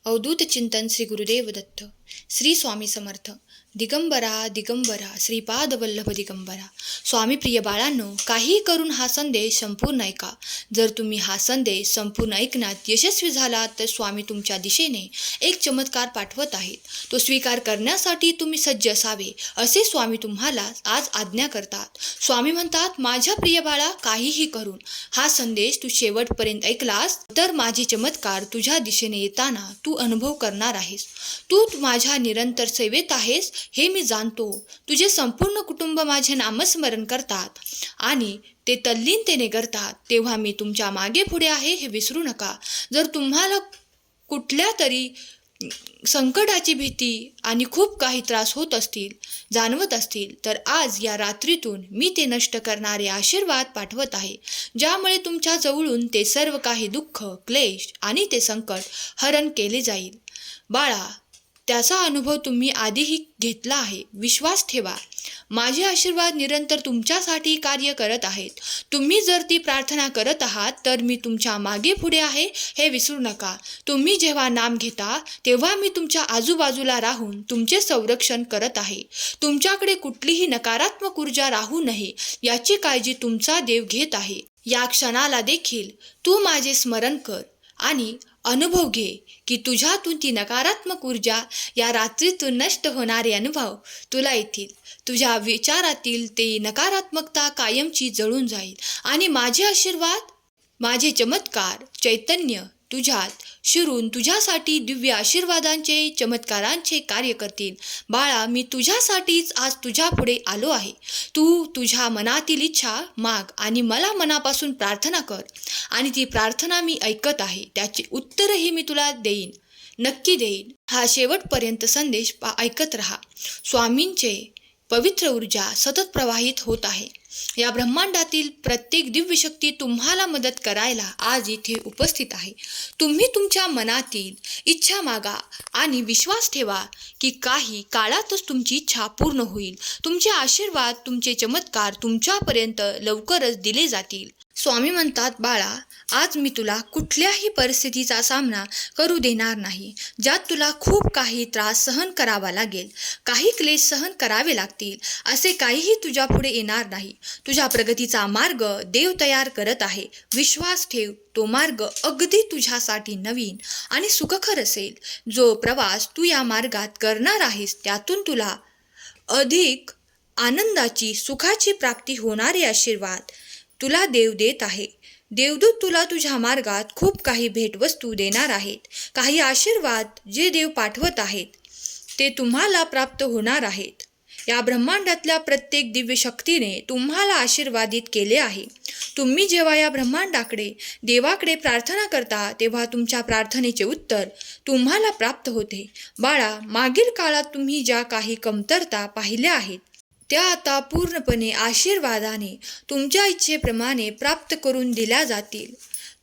अवधूत चिंतन श्री गुरुदेव दत्त. श्री स्वामी समर्थ. दिगंबरा दिगंबरा श्रीपाद वल्लभ दिगंबरा. स्वामी प्रिय बाळांनो, काही करून हा संदेश संपूर्ण ऐका. जर तुम्ही हा संदेश संपूर्ण ऐकण्यात यशस्वी झालात तर स्वामी तुमच्या दिशेने एक चमत्कार पाठवत आहेत. तो स्वीकार करण्यासाठी तुम्ही सज्ज असावे असे स्वामी तुम्हाला आज आज्ञा करतात. स्वामी म्हणतात, माझ्या प्रिय बाळा, काहीही करून हा संदेश तू शेवटपर्यंत ऐकलास तर माझे चमत्कार तुझ्या दिशेने येताना तू अनुभव करणार आहेस. तू माझ्या निरंतर सेवेत आहेस हे मी जाणतो. तुझे संपूर्ण कुटुंब माझे नामस्मरण करतात आणि ते तल्लीनतेने करतात, तेव्हा मी तुमच्या मागे पुढे आहे हे विसरू नका. जर तुम्हाला कुठल्या तरी संकटाची भीती आणि खूप काही त्रास होत असतील, जाणवत असतील, तर आज या रात्रीतून मी ते नष्ट करणारे आशीर्वाद पाठवत आहे, ज्यामुळे तुमच्या जवळून ते सर्व काही दुःख, क्लेश आणि ते संकट हरण केले जाईल. बाळा, त्याचा अनुभव तुम्ही आधीही घेतला आहे. विश्वास ठेवा, माझे आशीर्वाद निरंतर तुमच्यासाठी कार्य करत आहेत. तुम्ही जर ती प्रार्थना करत आहात तर मी तुमच्या मागे पुढे आहे हे विसरू नका. तुम्ही जेव्हा नाम घेता तेव्हा मी तुमच्या आजूबाजूला राहून तुमचे संरक्षण करत आहे. तुमच्याकडे कुठलीही नकारात्मक ऊर्जा राहू नये याची काळजी तुमचा देव घेत आहे. या क्षणाला देखील तू माझे स्मरण कर आणि अनुभव घे की तुझ्यातून ती नकारात्मक ऊर्जा या रात्रीतून नष्ट होणारे अनुभव तुला येतील. तुझ्या विचारातील ते नकारात्मकता कायमची जळून जाईल आणि माझे आशीर्वाद, माझे चमत्कार, चैतन्य तुझ्यात शिरून तुझ्यासाठी दिव्य आशीर्वादांचे, चमत्कारांचे कार्य करतील. बाळा, मी तुझ्यासाठीच आज तुझ्या पुढे आलो आहे. तू तुझ्या मनातील इच्छा माग आणि मला मनापासून प्रार्थना कर आणि ती प्रार्थना मी ऐकत आहे. त्याचे उत्तरही मी तुला देईन, नक्की देईन. हा शेवटपर्यंत संदेश ऐकत रहा. स्वामींचे पवित्र ऊर्जा सतत प्रवाहित होत आहे. या ब्रह्मांडातील प्रत्येक दिव्य शक्ती तुम्हाला मदत करायला आज इथे उपस्थित आहे. तुम्ही तुमच्या मनातील इच्छा मागा आणि विश्वास ठेवा की काही काळातच तुमची इच्छा पूर्ण होईल. तुमचे आशीर्वाद, तुमचे चमत्कार तुमच्यापर्यंत लवकरच दिले जातील. स्वामी म्हणतात, बाळा, आज मी तुला कुठल्याही परिस्थितीचा सामना करू देणार नाही ज्यात तुला खूप काही त्रास सहन करावा लागेल, काही क्लेश सहन करावे लागतील. असे काहीही तुझ्या पुढे येणार नाही. तुझ्या प्रगतीचा मार्ग देव तयार करत आहे. विश्वास ठेव, तो मार्ग अगदी तुझ्यासाठी नवीन आणि सुखकर असेल. जो प्रवास तू या मार्गात करणार आहेस त्यातून तुला अधिक आनंदाची, सुखाची प्राप्ती होणारे आशीर्वाद तुला देव देत आहे. देवदूत तुला तुझ्या मार्गात खूप काही भेटवस्तू देणार आहेत. काही आशीर्वाद जे देव पाठवत आहेत ते तुम्हाला प्राप्त होणार आहेत. या ब्रह्मांडातल्या प्रत्येक दिव्य शक्तीने तुम्हाला आशीर्वादित केले आहे. तुम्ही जेव्हा या ब्रह्मांडाकडे, देवाकडे प्रार्थना करता तेव्हा तुमच्या प्रार्थनेचे उत्तर तुम्हाला प्राप्त होते. बाळा, मागील काळात तुम्ही ज्या काही कमतरता पाहिल्या आहेत त्या आता पूर्णपणे आशीर्वादाने तुमच्या इच्छेप्रमाणे प्राप्त करून दिल्या जातील.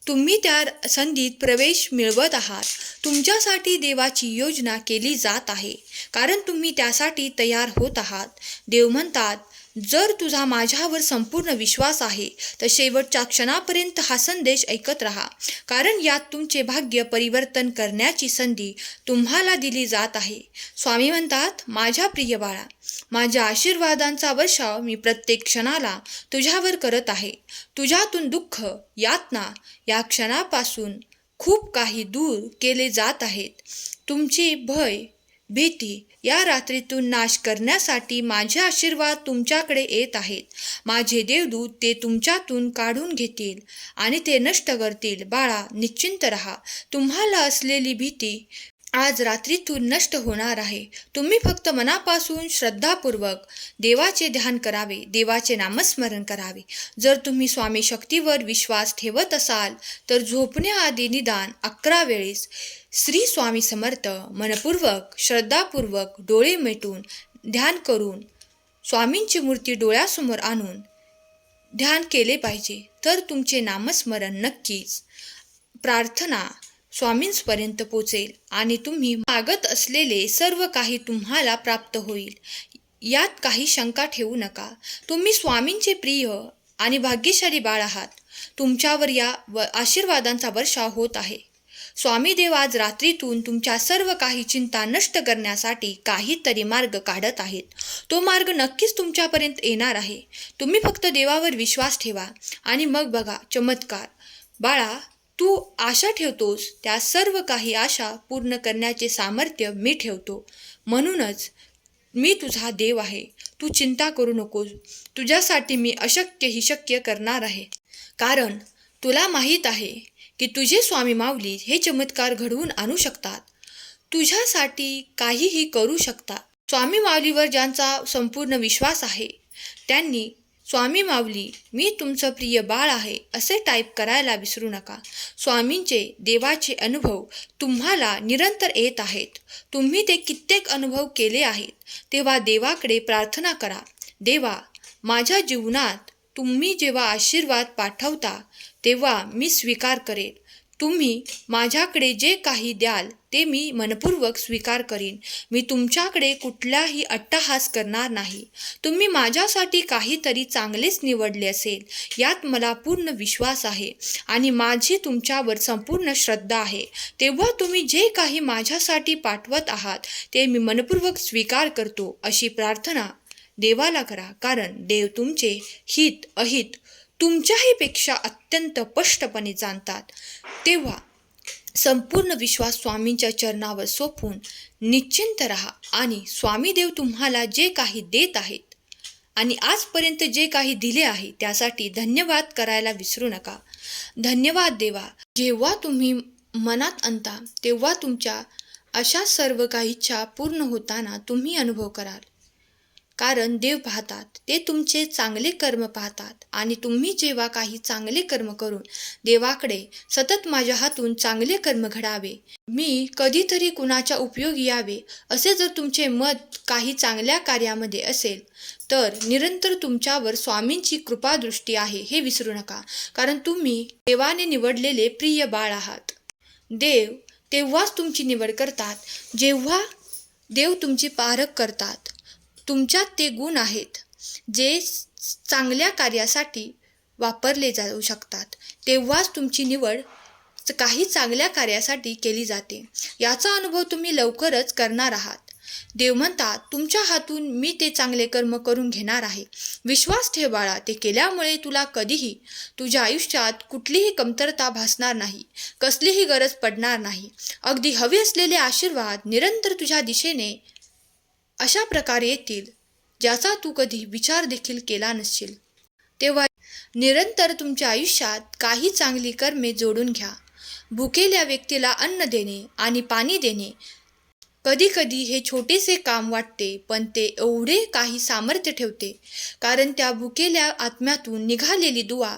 तुम्ही त्या संधीत प्रवेश मिळवत आहात. तुमच्यासाठी देवाची योजना केली जात आहे कारण तुम्ही त्यासाठी तयार होत आहात. देव म्हणतात, जर तुझा माझ्यावर संपूर्ण विश्वास आहे तर शेवटच्या क्षणापर्यंत हा संदेश ऐकत राहा, कारण यात तुमचे भाग्य परिवर्तन करण्याची संधी तुम्हाला दिली जात आहे. स्वामी म्हणतात, माझ्या प्रिय बाळा, माझ्या आशीर्वादांचा वर्षाव मी प्रत्येक क्षणाला तुझ्यावर करत आहे. तुझ्यातून दुःख, यातना या क्षणापासून खूप काही दूर केले जात आहेत. तुमची भय, भीती या रात्रीतून नाश करण्यासाठी माझे आशीर्वाद तुमच्याकडे येत आहेत. माझे देवदूत ते तुमच्यातून काढून घेतील आणि ते नष्ट करतील. बाळा, निश्चिंत रहा. तुम्हाला असलेली भीती आज रात्रीतून नष्ट होणार आहे. तुम्ही फक्त मनापासून श्रद्धापूर्वक देवाचे ध्यान करावे, देवाचे नामस्मरण करावे. जर तुम्ही स्वामी शक्तीवर विश्वास ठेवत असाल तर झोपण्याआधी निदान 11 वेळेस श्री स्वामी समर्थ मनपूर्वक, श्रद्धापूर्वक डोळे मिटून ध्यान करून स्वामींची मूर्ती डोळ्यासमोर आणून ध्यान केले पाहिजे. तर तुमचे नामस्मरण नक्कीच, प्रार्थना स्वामींपर्यंत पोचेल आणि तुम्ही मागत असलेले सर्व काही तुम्हाला प्राप्त होईल. यात काही शंका ठेवू नका. तुम्ही स्वामींचे प्रिय आणि भाग्यशाली बाळ आहात. तुमच्यावर या आशीर्वादांचा वर्षाव होत आहे. स्वामी देव आज रात्रीतून तुमच्या सर्व काही चिंता नष्ट करण्यासाठी काहीतरी मार्ग काढत आहेत. तो मार्ग नक्कीच तुमच्यापर्यंत येणार आहे. तुम्ही फक्त देवावर विश्वास ठेवा आणि मग बघा चमत्कार. बाळा, तू आशा ठेवतोस त्या सर्व काही आशा पूर्ण करण्याचे सामर्थ्य मी ठेवतो. म्हणूनच मी तुझा देव आहे. तू चिंता करू नकोस. तुझ्यासाठी मी अशक्य ही शक्य करणार आहे. कारण तुला माहीत आहे की तुझे स्वामी माऊली हे चमत्कार घडवून आणू शकतात. तुझ्यासाठी काहीही करू शकतात. स्वामी माऊलीवर ज्यांचा संपूर्ण विश्वास आहे त्यांनी स्वामी माऊली मी तुमचं प्रिय बाळ आहे असे टाईप करायला विसरू नका. स्वामींचे देवाचे अनुभव तुम्हाला निरंतर येत आहेत. तुम्ही ते कित्येक अनुभव केले आहेत. तेव्हा देवाकडे प्रार्थना करा. देवा, माझ्या जीवनात तुम्ही जेव्हा आशीर्वाद पाठवता तेव्हा मी स्वीकार करेन. तुम्ही माझ्याकडे जे काही द्याल ते मी मनपूर्वक स्वीकार करीन. मी तुमच्याकडे कुठलाही अट्टहास करणार नाही. तुम्ही माझ्यासाठी काहीतरी चांगलेच निवडले असेल यात मला पूर्ण विश्वास आहे आणि माझी तुमच्यावर संपूर्ण श्रद्धा आहे. तेव्हा तुम्ही जे काही माझ्यासाठी पाठवत आहात ते मी मनपूर्वक स्वीकार करतो अशी प्रार्थना देवाला करा. कारण देव तुमचे हित अहित तुमच्याही पेक्षा अत्यंत स्पष्टपणे जाणतात. तेव्हा संपूर्ण विश्वास स्वामींच्या चरणावर सोपवून निश्चिंत राहा आणि स्वामी देव तुम्हाला जे काही देत आहेत आणि आजपर्यंत जे काही दिले आहे त्यासाठी धन्यवाद करायला विसरू नका. धन्यवाद देवा. जेव्हा तुम्ही मनात आणता तेव्हा तुमच्या अशा सर्व काही इच्छा पूर्ण होताना तुम्ही अनुभव कराल. कारण देव पाहतात, ते तुमचे चांगले कर्म पाहतात आणि तुम्ही जेव्हा काही चांगले कर्म करून देवाकडे सतत माझ्या हातून चांगले कर्म घडावे, मी कधीतरी कुणाच्या उपयोगी यावे असे जर तुमचे मत काही चांगल्या कार्यामध्ये असेल तर निरंतर तुमच्यावर स्वामींची कृपादृष्टी आहे हे विसरू नका. कारण तुम्ही देवाने निवडलेले प्रिय बाळ आहात. देव तेव्हाच तुमची निवड करतात जेव्हा देव तुमची पारख करतात. तुमच्यात ते गुण आहेत जे चांगल्या कार्यासाठी वापरले जाऊ शकतात. तेव्हाच तुमची निवड काही चांगल्या कार्यासाठी केली जाते. याचा अनुभव तुम्ही लवकरच करणार आहात. देव म्हणतात, तुमच्या हातून मी ते चांगले कर्म करून घेणार आहे. विश्वास ठेव बाळा. ते केल्यामुळे तुला कधीही तुझ्या आयुष्यात कुठलीही कमतरता भासणार नाही, कसलीही गरज पडणार नाही. अगदी हवे असलेले आशीर्वाद निरंतर तुझ्या दिशेने अशा प्रकारे येतील ज्याचा तू कधी विचार देखील केला नसशील. तेव्हा निरंतर तुमच्या आयुष्यात काही चांगली कर्मे जोडून घ्या. भुकेल्या व्यक्तीला अन्न देणे आणि पाणी देणे कधी कधी हे छोटेसे काम वाटते, पण ते एवढे काही सामर्थ्य ठेवते. कारण त्या भुकेल्या आत्म्यातून निघालेली दुआ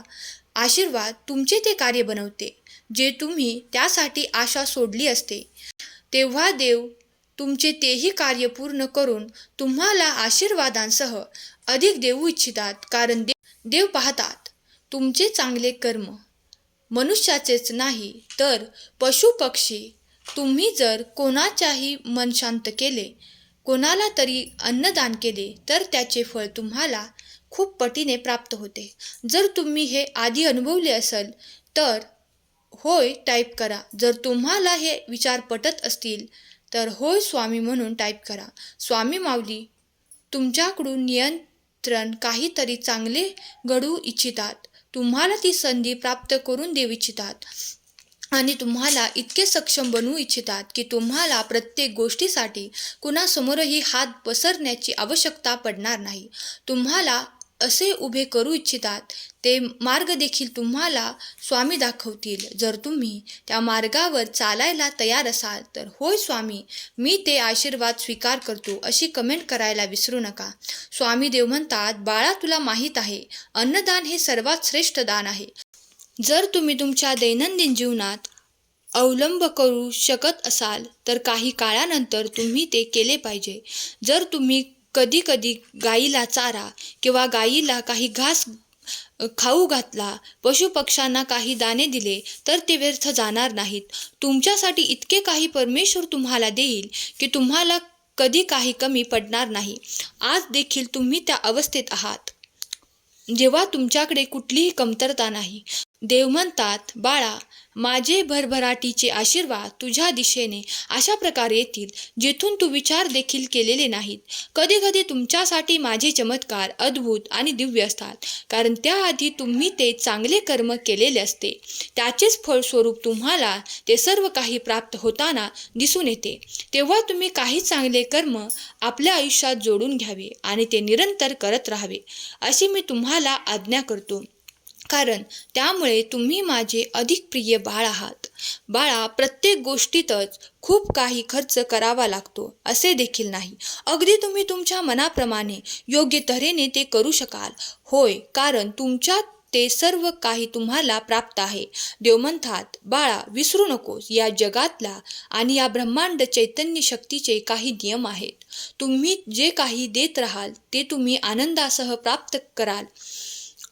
आशीर्वाद तुमचे ते कार्य बनवते जे तुम्ही त्यासाठी आशा सोडली असते. तेव्हा देव तुमचे तेही कार्य पूर्ण करून तुम्हाला आशीर्वादांसह अधिक देऊ इच्छितात. कारण देव पाहतात तुमचे चांगले कर्म. मनुष्याचेच नाही तर पशु पक्षी. तुम्ही जर कोणाच्याही मन शांत केले, कोणाला तरी अन्नदान केले तर त्याचे फळ तुम्हाला खूप पटीने प्राप्त होते. जर तुम्ही हे आधी अनुभवले असेल तर होय टाईप करा. जर तुम्हाला हे विचार पटत असतील तर होय स्वामी म्हणून टाईप करा. स्वामी माऊली तुमच्याकडून नियंत्रण काहीतरी चांगले घडवू इच्छितात. तुम्हाला ती संधी प्राप्त करून देऊ इच्छितात आणि तुम्हाला इतके सक्षम बनवू इच्छितात की तुम्हाला प्रत्येक गोष्टीसाठी कुणासमोरही हात पसरण्याची आवश्यकता पडणार नाही. तुम्हाला असे उभे करू इच्छितात ते मार्ग देखील तुम्हाला स्वामी दाखवतील. जर तुम्ही त्या मार्गावर चालायला तयार असाल तर होय स्वामी मी ते आशीर्वाद स्वीकार करतो अशी कमेंट करायला विसरू नका. स्वामी देव म्हणतात, बाळा तुला माहीत आहे अन्नदान हे सर्वात श्रेष्ठ दान आहे. जर तुम्ही तुमच्या दैनंदिन जीवनात अवलंब करू शकत असाल तर काही काळानंतर तुम्ही ते केले पाहिजे. जर तुम्ही कधी कधी गाईला चारा किंवा गाईला काही घास खाऊ घातला, पशुपक्ष्यांना काही दाणे दिले तर ते व्यर्थ जाणार नाहीत. तुमच्यासाठी इतके काही परमेश्वर तुम्हाला देईल की तुम्हाला कधी काही कमी पडणार नाही. आज देखील तुम्ही त्या अवस्थेत आहात जेव्हा तुमच्याकडे कुठलीही कमतरता नाही. देव म्हणतात, बाळा, माझे भरभराटीचे आशीर्वाद तुझ्या दिशेने अशा प्रकारे येतील जेथून तू विचार देखील केलेले नाहीत. कधी कधी तुमच्यासाठी माझे चमत्कार अद्भुत आणि दिव्य असतात, कारण त्याआधी तुम्ही ते चांगले कर्म केलेले असते. त्याचेच फळस्वरूप तुम्हाला ते सर्व काही प्राप्त होताना दिसून येते. तेव्हा तुम्ही काही चांगले कर्म आपल्या आयुष्यात जोडून घ्यावे आणि ते निरंतर करत राहावे, अशी मी तुम्हाला आज्ञा करतो. कारण त्यामुळे तुम्ही माझे अधिक प्रिय बाळ आहात. बाळा, प्रत्येक गोष्टीतच खूप काही खर्च करावा लागतो असे देखील नाही. अगदी तुम्ही तुमच्या मनाप्रमाणे योग्य तऱ्हेने ते करू शकाल. होय, कारण तुमच्यात ते सर्व काही तुम्हाला प्राप्त आहे. देव म्हणतात, बाळा, विसरू नकोस, या जगातला आणि या ब्रह्मांड चैतन्य शक्तीचे काही नियम आहेत. तुम्ही जे काही देत राहाल ते तुम्ही आनंदासह प्राप्त कराल.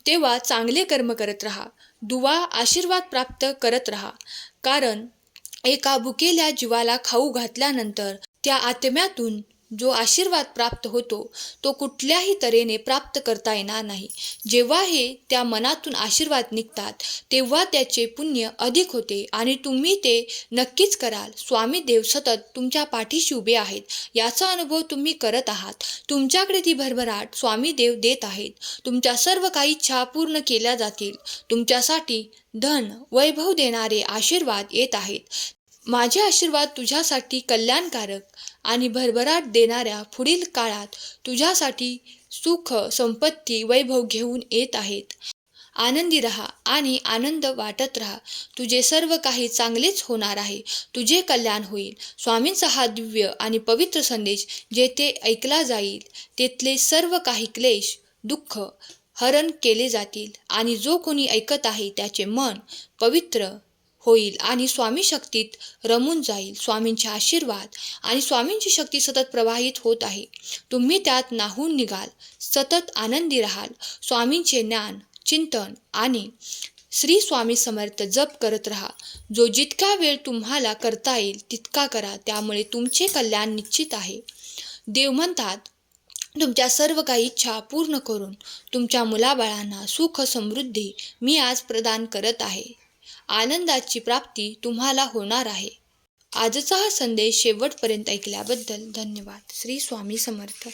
तेव्हा चांगले कर्म करत राहा, दुवा आशीर्वाद प्राप्त करत राहा. कारण एका भुकेल्या जीवाला खाऊ घातल्यानंतर त्या आत्म्यातून जो आशीर्वाद प्राप्त होतो तो कुठल्याही तऱ्हेने प्राप्त करता येणार नाही. जेव्हा हे त्या मनातून आशीर्वाद निघतात तेव्हा त्याचे पुण्य अधिक होते आणि तुम्ही ते नक्कीच कराल. स्वामी देव सतत तुमच्या पाठीशी उभे आहेत, याचा अनुभव तुम्ही करत आहात. तुमच्याकडे ती भरभराट स्वामी देव देत आहेत. तुमच्या सर्व काही इच्छा पूर्ण केल्या जातील. तुमच्यासाठी धन वैभव देणारे आशीर्वाद येत आहेत. माझे आशीर्वाद तुझ्यासाठी कल्याणकारक आणि भरभराट देणाऱ्या पुढील काळात तुझ्यासाठी सुख संपत्ती वैभव घेऊन येत आहेत. आनंदी राहा आणि आनंद वाटत राहा. तुझे सर्व काही चांगलेच होणार आहे. तुझे कल्याण होईल. स्वामींचा हा दिव्य आणि पवित्र संदेश जेथे ऐकला जाईल तेथले सर्व काही क्लेश दुःख हरण केले जातील आणि जो कोणी ऐकत आहे त्याचे मन पवित्र होईल आणि स्वामी शक्तीत रमून जाईल. स्वामींचे आशीर्वाद आणि स्वामींची शक्ती सतत प्रवाहित होत आहे. तुम्ही त्यात न्हाऊन निघाल. सतत आनंदी राहाल. स्वामींचे ज्ञान चिंतन आणि श्री स्वामी समर्थ जप करत राहा. जो जितका वेळ तुम्हाला करता येईल तितका करा. त्यामुळे तुमचे कल्याण निश्चित आहे. देव म्हणतात, तुमच्या सर्व काही इच्छा पूर्ण करून तुमच्या मुलाबाळांना सुख समृद्धी मी आज प्रदान करत आहे. आनंदाची प्राप्ती तुम्हाला होणार आहे. आजचा हा संदेश शेवटपर्यंत ऐकल्याबद्दल धन्यवाद. श्री स्वामी समर्थ.